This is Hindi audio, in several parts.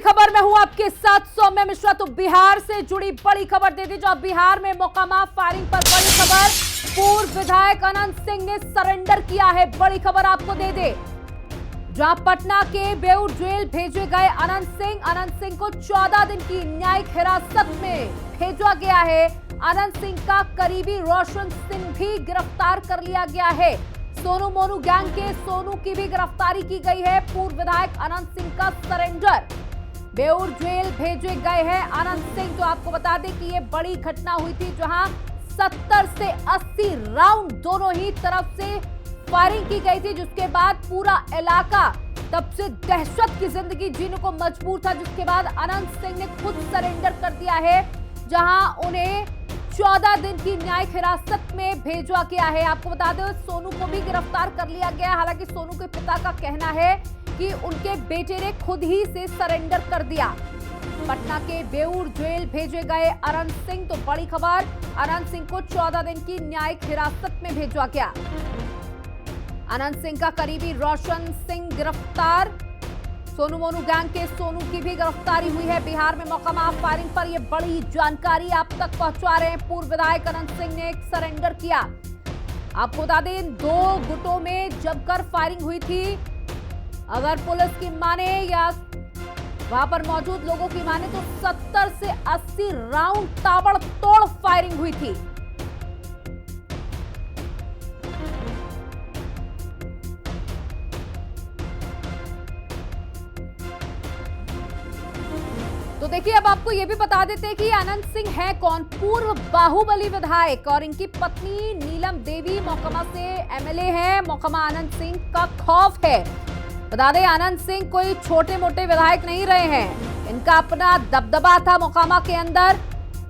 खबर में हूं आपके साथ सौम्या मिश्रा। तो बिहार से जुड़ी बड़ी खबर दे दी, जो बिहार में मोकामा फायरिंग पर बड़ी खबर। पूर्व विधायक अनंत सिंह ने सरेंडर किया है। बड़ी खबर आपको दे दे, जहां पटना के बेऊर जेल भेजे गए अनंत सिंह को 14 दिन की न्यायिक हिरासत में भेजा गया है। अनंत सिंह का करीबी रोशन सिंह भी गिरफ्तार कर लिया गया है। सोनू मोनू गैंग के सोनू की भी गिरफ्तारी की गई है। पूर्व विधायक अनंत सिंह का सरेंडर, बेऊर जेल भेजे गए हैं अनंत सिंह। तो आपको बता दें कि ये बड़ी घटना हुई थी, जहां 70 से 80 राउंड दोनों ही तरफ से फायरिंग की गई थी, जिसके बाद पूरा इलाका तब से दहशत की जिंदगी जीने को मजबूर था। जिसके बाद अनंत सिंह ने खुद सरेंडर कर दिया है, जहां उन्हें 14 दिन की न्यायिक हिरासत में भेजा गया है। आपको बता दें, सोनू को भी गिरफ्तार कर लिया गया। हालांकि सोनू के पिता का कहना है कि उनके बेटे ने खुद ही से सरेंडर कर दिया। पटना के बेऊर जेल भेजे गए अनंत सिंह। तो बड़ी खबर, अनंत सिंह को 14 दिन की न्यायिक हिरासत में भेजा गया। अनंत सिंह का करीबी रोशन सिंह गिरफ्तार। सोनू मोनू गैंग के सोनू की भी गिरफ्तारी हुई है। बिहार में मोकामा फायरिंग पर यह बड़ी जानकारी आप तक पहुंचा रहे हैं। पूर्व विधायक अनंत सिंह ने सरेंडर किया। आपको बता दें, 2 गुटों में जमकर फायरिंग हुई थी। अगर पुलिस की माने या वहां पर मौजूद लोगों की माने तो 70 से 80 राउंड ताबड़तोड़ फायरिंग हुई थी। तो देखिए, अब आपको यह भी बता देते हैं कि अनंत सिंह है कौन। पूर्व बाहुबली विधायक और इनकी पत्नी नीलम देवी मोकामा से एमएलए हैं। मोकामा अनंत सिंह का खौफ है। बता दें, अनंत सिंह कोई छोटे मोटे विधायक नहीं रहे हैं। इनका अपना दबदबा था मोकामा के अंदर,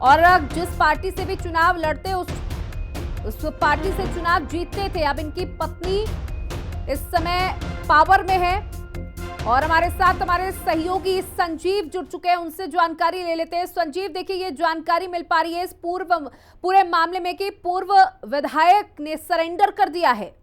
और जिस पार्टी से भी चुनाव लड़ते उस पार्टी से चुनाव जीतते थे। अब इनकी पत्नी इस समय पावर में है, और हमारे साथ हमारे सहयोगी संजीव जुड़ चुके हैं। उनसे जानकारी ले लेते हैं। संजीव, देखिए, ये जानकारी मिल पा रही है इस पूरे मामले में कि पूर्व विधायक ने सरेंडर कर दिया है।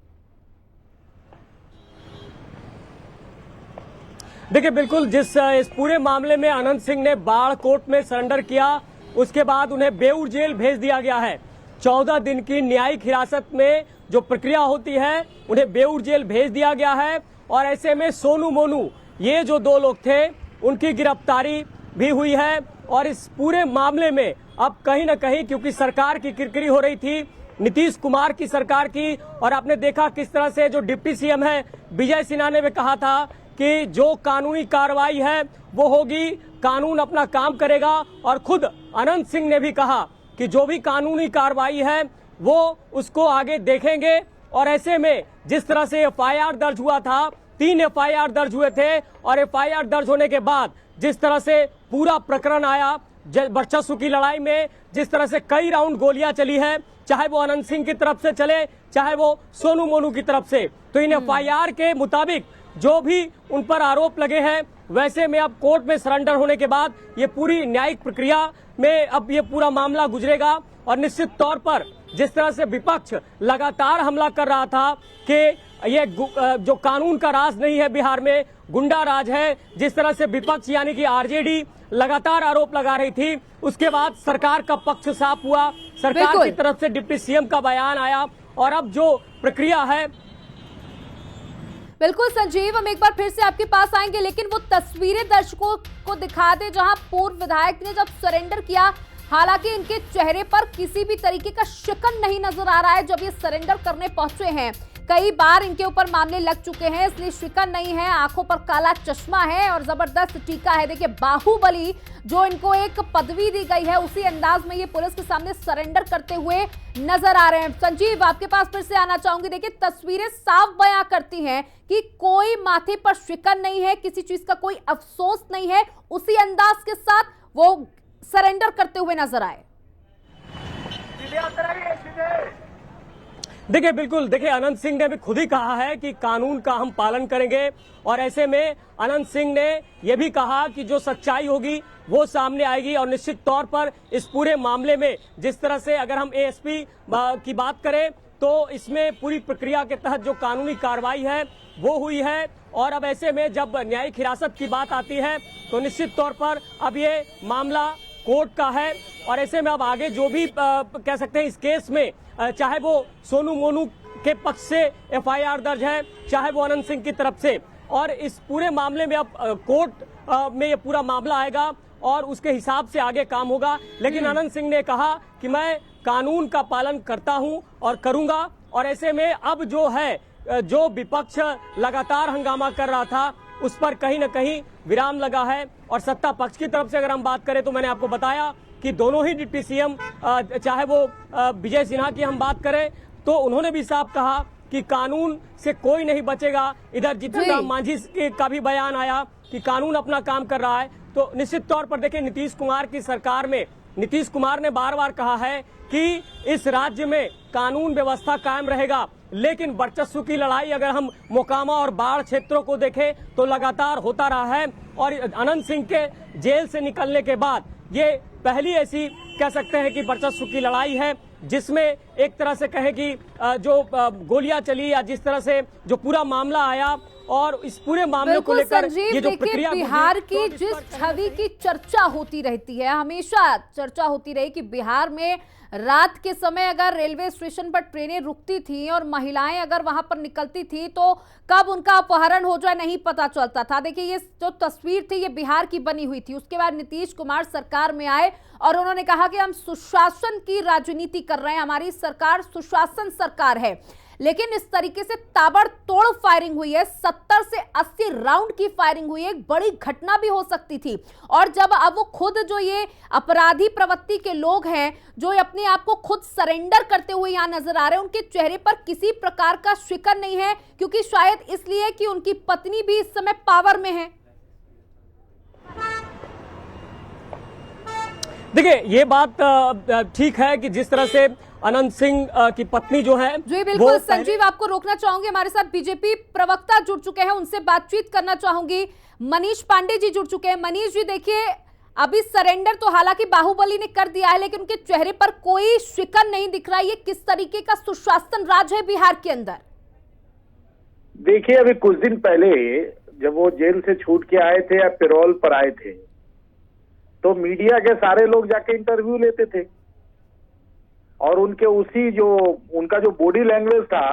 देखिए, बिल्कुल, इस पूरे मामले में अनंत सिंह ने बाढ़ कोर्ट में सरेंडर किया, उसके बाद उन्हें बेऊर जेल भेज दिया गया है। 14 दिन की न्यायिक हिरासत में जो प्रक्रिया होती है, उन्हें बेऊर जेल भेज दिया गया है। और ऐसे में सोनू मोनू, ये जो 2 लोग थे, उनकी गिरफ्तारी भी हुई है। और इस पूरे मामले में अब कहीं ना कहीं, क्योंकि सरकार की किरकिरी हो रही थी, नीतीश कुमार की सरकार की, और आपने देखा किस तरह से जो डिप्टी सीएम है विजय सिन्हा ने भी कहा था कि जो कानूनी कार्रवाई है वो होगी, कानून अपना काम करेगा। और खुद अनंत सिंह ने भी कहा कि जो भी कानूनी कार्रवाई है वो उसको आगे देखेंगे। और ऐसे में जिस तरह से एफआईआर दर्ज हुआ था, 3 एफआईआर दर्ज हुए थे, और एफआईआर दर्ज होने के बाद जिस तरह से पूरा प्रकरण आया, वर्चस्व की लड़ाई में जिस तरह से कई राउंड गोलियां चली है, चाहे वो अनंत सिंह की तरफ से चले, चाहे वो सोनू मोनू की तरफ से, तो इन एफआईआर के मुताबिक जो भी उन पर आरोप लगे हैं, वैसे में अब कोर्ट में सरेंडर होने के बाद ये पूरी न्यायिक प्रक्रिया में अब ये पूरा मामला गुजरेगा। और निश्चित तौर पर जिस तरह से विपक्ष लगातार हमला कर रहा था कि ये जो कानून का राज नहीं है बिहार में, गुंडा राज है, जिस तरह से विपक्ष यानी कि आरजेडी लगातार आरोप लगा रही थी, उसके बाद सरकार का पक्ष साफ हुआ, सरकार की तरफ से डिप्टी सीएम का बयान आया। और अब जो प्रक्रिया है, बिल्कुल संजीव, हम एक बार फिर से आपके पास आएंगे, लेकिन वो तस्वीरें दर्शकों को दिखा दे जहां पूर्व विधायक ने जब सरेंडर किया। हालांकि इनके चेहरे पर किसी भी तरीके का शिकन नहीं नजर आ रहा है जब ये सरेंडर करने पहुंचे हैं। कई बार इनके ऊपर मामले लग चुके हैं, इसलिए शिकन नहीं है, आंखों पर काला चश्मा है और जबरदस्त टीका है। देखिए, बाहुबली जो इनको एक पदवी दी गई है, उसी अंदाज में ये पुलिस के सामने सरेंडर करते हुए नजर आ रहे हैं। संजीव, आपके पास फिर से आना चाहूंगी। देखिए, तस्वीरें साफ बयां करती हैं कि कोई माथे पर शिकन नहीं है, किसी चीज का कोई अफसोस नहीं है। उसी अंदाज के साथ वो सरेंडर करते हुए नजर आए। देखिए, बिल्कुल, देखिए, अनंत सिंह ने भी खुद ही कहा है कि कानून का हम पालन करेंगे। और ऐसे में अनंत सिंह ने यह भी कहा कि जो सच्चाई होगी वो सामने आएगी। और निश्चित तौर पर इस पूरे मामले में जिस तरह से अगर हम एएसपी की बात करें तो इसमें पूरी प्रक्रिया के तहत जो कानूनी कार्रवाई है वो हुई है। और अब ऐसे में जब न्यायिक हिरासत की बात आती है तो निश्चित तौर पर अब ये मामला कोर्ट का है और ऐसे में अब आगे जो भी कह सकते हैं इस केस में चाहे वो सोनू मोनू के पक्ष से एफआईआर दर्ज है, चाहे वो अनंत सिंह की तरफ से, और इस पूरे मामले में अब कोर्ट में ये पूरा मामला आएगा और उसके हिसाब से आगे काम होगा। लेकिन अनंत सिंह ने कहा कि मैं कानून का पालन करता हूं और करूंगा। और ऐसे में अब जो है, जो विपक्ष लगातार हंगामा कर रहा था उस पर कहीं न कहीं विराम लगा है। और सत्ता पक्ष की तरफ से अगर हम बात करें तो मैंने आपको बताया कि दोनों ही डिप्टी सीएम, चाहे वो विजय सिन्हा की हम बात करें तो उन्होंने भी साफ कहा कि कानून से कोई नहीं बचेगा। इधर जीतन राम मांझी का भी बयान आया कि कानून अपना काम कर रहा है। तो निश्चित तौर पर देखिए, नीतीश कुमार की सरकार में नीतीश कुमार ने बार बार कहा है कि इस राज्य में कानून व्यवस्था कायम रहेगा, लेकिन वर्चस्व की लड़ाई अगर हम मोकामा और बाढ़ क्षेत्रों को देखें तो लगातार होता रहा है। और अनंत सिंह के जेल से निकलने के बाद ये पहली ऐसी कह सकते हैं कि वर्चस्व की लड़ाई है जिसमें एक तरह से कहे कि जो गोलियां चली या जिस तरह से जो पूरा मामला आया और इस पूरे मामले को लेकर ये जो प्रक्रिया बिहार की जिस छवि की चर्चा होती रहती है, हमेशा चर्चा होती रही कि बिहार में रात के समय अगर रेलवे स्टेशन पर ट्रेनें रुकती थी और महिलाएं अगर वहां पर निकलती थी तो कब उनका अपहरण हो जाए नहीं पता चलता था। देखिए, ये जो तस्वीर थी ये बिहार की बनी हुई थी। उसके बाद नीतीश कुमार सरकार में आए और उन्होंने कहा कि हम सुशासन की राजनीति कर रहे हैं, हमारी सरकार सुशासन सरकार है। लेकिन इस तरीके से ताबड़तोड़ फायरिंग हुई है, 70 से 80 राउंड की फायरिंग हुई है, एक बड़ी घटना भी हो सकती थी। और जब अब वो खुद जो ये अपराधी प्रवृत्ति के लोग हैं जो अपने आप को खुद सरेंडर करते हुए यहाँ नजर आ रहे हैं, उनके चेहरे पर किसी प्रकार का शिकन नहीं है, क्योंकि शायद इसलिए कि उनकी पत्नी भी इस समय पावर में है। देखिए, ये बात ठीक है कि जिस तरह से अनंत सिंह की पत्नी जो है, जी बिल्कुल संजीव, आपको रोकना चाहूंगी, हमारे साथ बीजेपी प्रवक्ता जुड़ चुके हैं, उनसे बातचीत करना चाहूंगी। मनीष पांडे जी जुड़ चुके हैं। मनीष जी, देखिए, अभी सरेंडर तो हालांकि बाहुबली ने कर दिया है, लेकिन उनके चेहरे पर कोई शिकन नहीं दिख रहा है। ये किस तरीके का सुशासन राज है बिहार के अंदर? देखिए, अभी कुछ दिन पहले जब वो जेल से छूट के आए थे या पैरोल पर आए थे तो मीडिया के सारे लोग जाके इंटरव्यू लेते थे और उनके उनका जो बॉडी लैंग्वेज था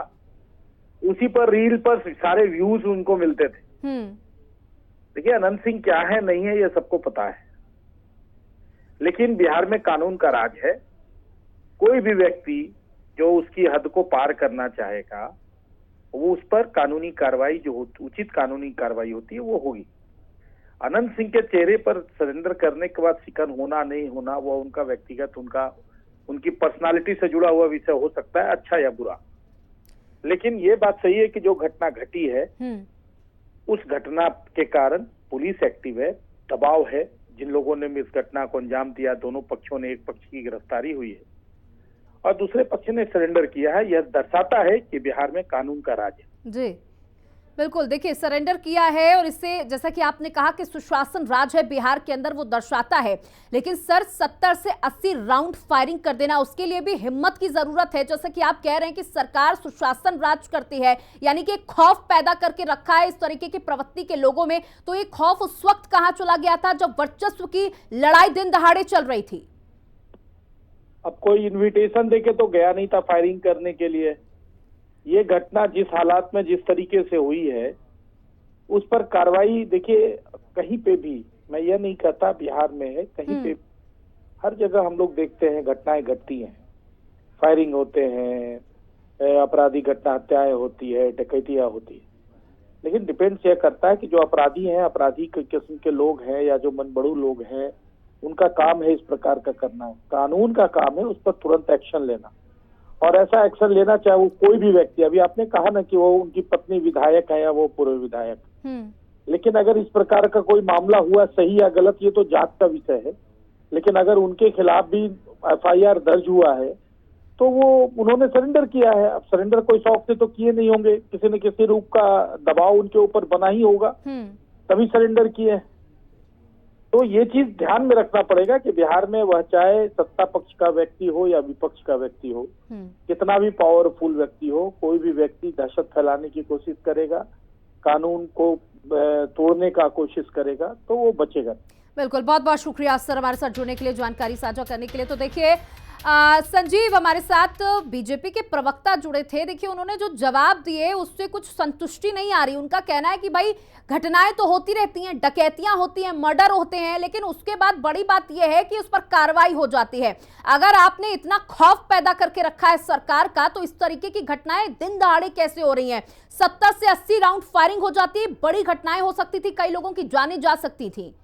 उसी पर रील पर सारे व्यूज उनको मिलते थे। देखिए, अनंत सिंह क्या है नहीं है ये सबको पता है, लेकिन बिहार में कानून का राज है। कोई भी व्यक्ति जो उसकी हद को पार करना चाहेगा वो उस पर कानूनी कार्रवाई जो उचित कानूनी कार्रवाई होती है वो होगी। अनंत सिंह के चेहरे पर सरेंडर करने के बाद शिकन होना नहीं होना वो उनका व्यक्तिगत उनकी पर्सनालिटी से जुड़ा हुआ विषय हो सकता है, अच्छा या बुरा। लेकिन ये बात सही है कि जो घटना घटी है उस घटना के कारण पुलिस एक्टिव है, दबाव है। जिन लोगों ने इस घटना को अंजाम दिया, दोनों पक्षों ने, एक पक्ष की गिरफ्तारी हुई है और दूसरे पक्ष ने सरेंडर किया है। यह दर्शाता है कि बिहार में कानून का राज है। जी बिल्कुल, देखिए, सरेंडर किया है और इससे, जैसा कि आपने कहा कि सुशासन राज है बिहार के अंदर, वो दर्शाता है। लेकिन सर, 70 से 80 राउंड फायरिंग कर देना, उसके लिए भी हिम्मत की जरूरत है। जैसा कि आप कह रहे हैं कि सरकार सुशासन राज करती है, यानी कि एक खौफ पैदा करके रखा है इस तरीके की प्रवृत्ति के लोगों में। तो ये खौफ उस वक्त कहां चला गया था जब वर्चस्व की लड़ाई दिन दहाड़े चल रही थी? अब कोई इन्विटेशन देके तो गया नहीं था फायरिंग करने के लिए। ये घटना जिस हालात में जिस तरीके से हुई है उस पर कार्रवाई, देखिए, कहीं पे भी, मैं ये नहीं कहता बिहार में है, कहीं पे हर जगह हम लोग देखते हैं घटनाएं घटती हैं, फायरिंग होते हैं, अपराधी घटना, हत्याएं होती है, डकैतियां होती है। लेकिन डिपेंड्स यह करता है कि जो अपराधी हैं, अपराधी किस्म के लोग हैं या जो मनबड़ू लोग हैं, उनका काम है इस प्रकार का करना। कानून का काम है उस पर तुरंत एक्शन लेना और ऐसा एक्शन लेना चाहे वो कोई भी व्यक्ति। अभी आपने कहा ना कि वो उनकी पत्नी विधायक है या वो पूर्व विधायक, लेकिन अगर इस प्रकार का कोई मामला हुआ, सही या गलत, ये तो जांच का विषय है। लेकिन अगर उनके खिलाफ भी एफआईआर दर्ज हुआ है तो वो उन्होंने सरेंडर किया है। अब सरेंडर कोई शौक से तो किए नहीं होंगे, किसी न किसी रूप का दबाव उनके ऊपर बना ही होगा, तभी सरेंडर किए। तो ये चीज ध्यान में रखना पड़ेगा कि बिहार में वह चाहे सत्ता पक्ष का व्यक्ति हो या विपक्ष का व्यक्ति हो, कितना भी पावरफुल व्यक्ति हो, कोई भी व्यक्ति दहशत फैलाने की कोशिश करेगा, कानून को तोड़ने का कोशिश करेगा, तो वो बचेगा। बिल्कुल, बहुत बहुत शुक्रिया सर हमारे साथ जुड़ने के लिए, जानकारी साझा करने के लिए। तो देखिए संजीव हमारे साथ बीजेपी के प्रवक्ता जुड़े थे। देखिए उन्होंने जो जवाब दिए उससे कुछ संतुष्टि नहीं आ रही। उनका कहना है कि भाई घटनाएं तो होती रहती हैं, डकैतियां होती हैं, मर्डर होते हैं, लेकिन उसके बाद बड़ी बात यह है कि उस पर कार्रवाई हो जाती है। अगर आपने इतना खौफ पैदा करके रखा है सरकार का, तो इस तरीके की घटनाएं दिन दहाड़े कैसे हो रही हैं? 70 से 80 राउंड फायरिंग हो जाती है, बड़ी घटनाएं हो सकती थी, कई लोगों की जानें जा सकती थी।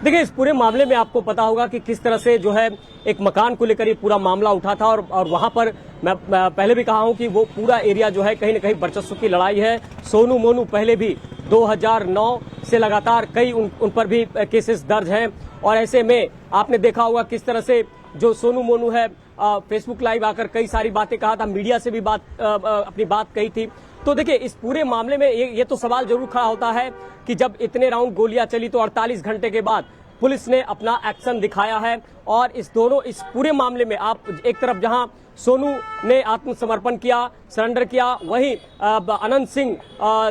देखिए इस पूरे मामले में आपको पता होगा कि किस तरह से जो है एक मकान को लेकर ये पूरा मामला उठा था, और वहां पर मैं पहले भी कहा हूं कि वो पूरा एरिया जो है कहीं न कहीं वर्चस्व की लड़ाई है। सोनू मोनू पहले भी 2009 से लगातार कई उन पर भी केसेस दर्ज हैं, और ऐसे में आपने देखा होगा किस तरह से जो सोनू मोनू है फेसबुक लाइव आकर कई सारी बातें कहा था, मीडिया से भी अपनी बात कही थी। तो देखिए इस पूरे मामले में ये तो सवाल जरूर खड़ा होता है कि जब इतने राउंड गोलियां चली तो 48 घंटे के बाद पुलिस ने अपना एक्शन दिखाया है, और इस पूरे मामले में आप एक तरफ जहां सोनू ने आत्मसमर्पण किया, सरेंडर किया, वहीं अनंत सिंह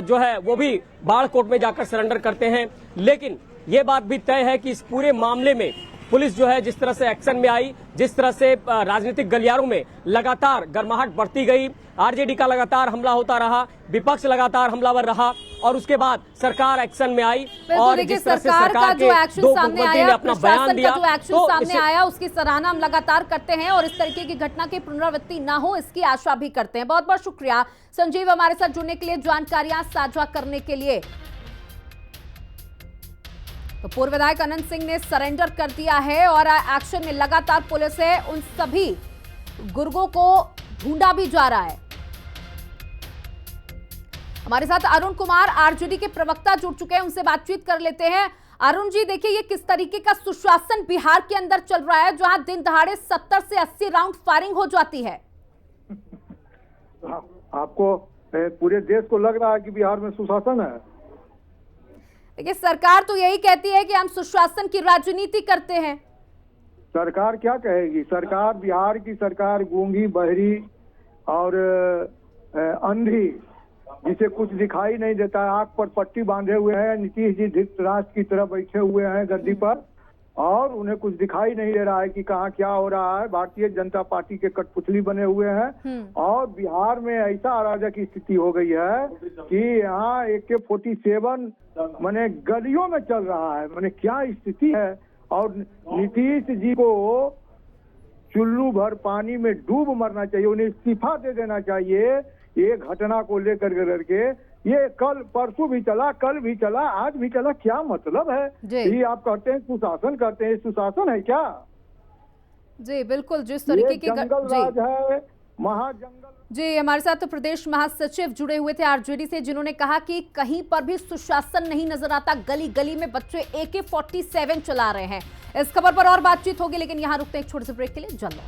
जो है वो भी बाढ़ कोर्ट में जाकर सरेंडर करते हैं। लेकिन ये बात भी तय है कि इस पूरे मामले में पुलिस जो है जिस तरह से एक्शन में आई, जिस तरह से राजनीतिक गलियारों में लगातार गर्माहट बढ़ती गई, आरजेडी का लगातार हमला होता रहा, विपक्ष लगातार हमलावर रहा, और उसके बाद सरकार एक्शन में आई, और जिस तरह से सरकार का जो एक्शन सामने आया, अपना बयान दिया, जो एक्शन सामने आया उसकी सराहना हम लगातार करते हैं, और इस तरीके की घटना की पुनरावृत्ति ना हो इसकी आशा भी करते हैं। बहुत बहुत शुक्रिया संजीव हमारे साथ जुड़ने के लिए, जानकारियां साझा करने के लिए। तो पूर्व विधायक अनंत सिंह ने सरेंडर कर दिया है, और एक्शन में लगातार पुलिस है, उन सभी गुर्गों को ढूंढा भी जा रहा है। हमारे साथ अरुण कुमार आरजेडी के प्रवक्ता जुड़ चुके हैं, उनसे बातचीत कर लेते हैं। अरुण जी देखिए ये किस तरीके का सुशासन बिहार के अंदर चल रहा है, जहां दिन दहाड़े 70 से 80 राउंड फायरिंग हो जाती है। आपको पूरे देश को लग रहा है कि बिहार में सुशासन है? देखिए सरकार तो यही कहती है कि हम सुशासन की राजनीति करते हैं। सरकार क्या कहेगी? सरकार, बिहार की सरकार गूंगी, बहरी और अंधी, जिसे कुछ दिखाई नहीं देता है, आंख पर पट्टी बांधे हुए हैं। नीतीश जी धृतराष्ट्र की तरह बैठे हुए हैं गद्दी पर, और उन्हें कुछ दिखाई नहीं दे रहा है कि कहाँ क्या हो रहा है। भारतीय जनता पार्टी के कठपुतली बने हुए हैं, और बिहार में ऐसा अराजक की स्थिति हो गई है कि यहाँ AK-47 माने गलियों में चल रहा है। माने क्या स्थिति है, और नीतीश जी को चुल्लू भर पानी में डूब मरना चाहिए, उन्हें इस्तीफा दे देना चाहिए। ये घटना को लेकर करके ये कल परसों भी चला, कल भी चला, आज भी चला, क्या मतलब है? ये आप कहते हैं सुशासन करते हैं, सुशासन है क्या? जी बिल्कुल, जिस तरीके की जंगल राज है, महाजंगल। जी हमारे साथ तो प्रदेश महासचिव जुड़े हुए थे आरजेडी से, जिन्होंने कहा कि कहीं पर भी सुशासन नहीं नजर आता, गली गली में बच्चे AK-47 चला रहे हैं। इस खबर पर और बातचीत होगी, लेकिन यहाँ रुकते हैं एक छोटे से ब्रेक के लिए। जल्द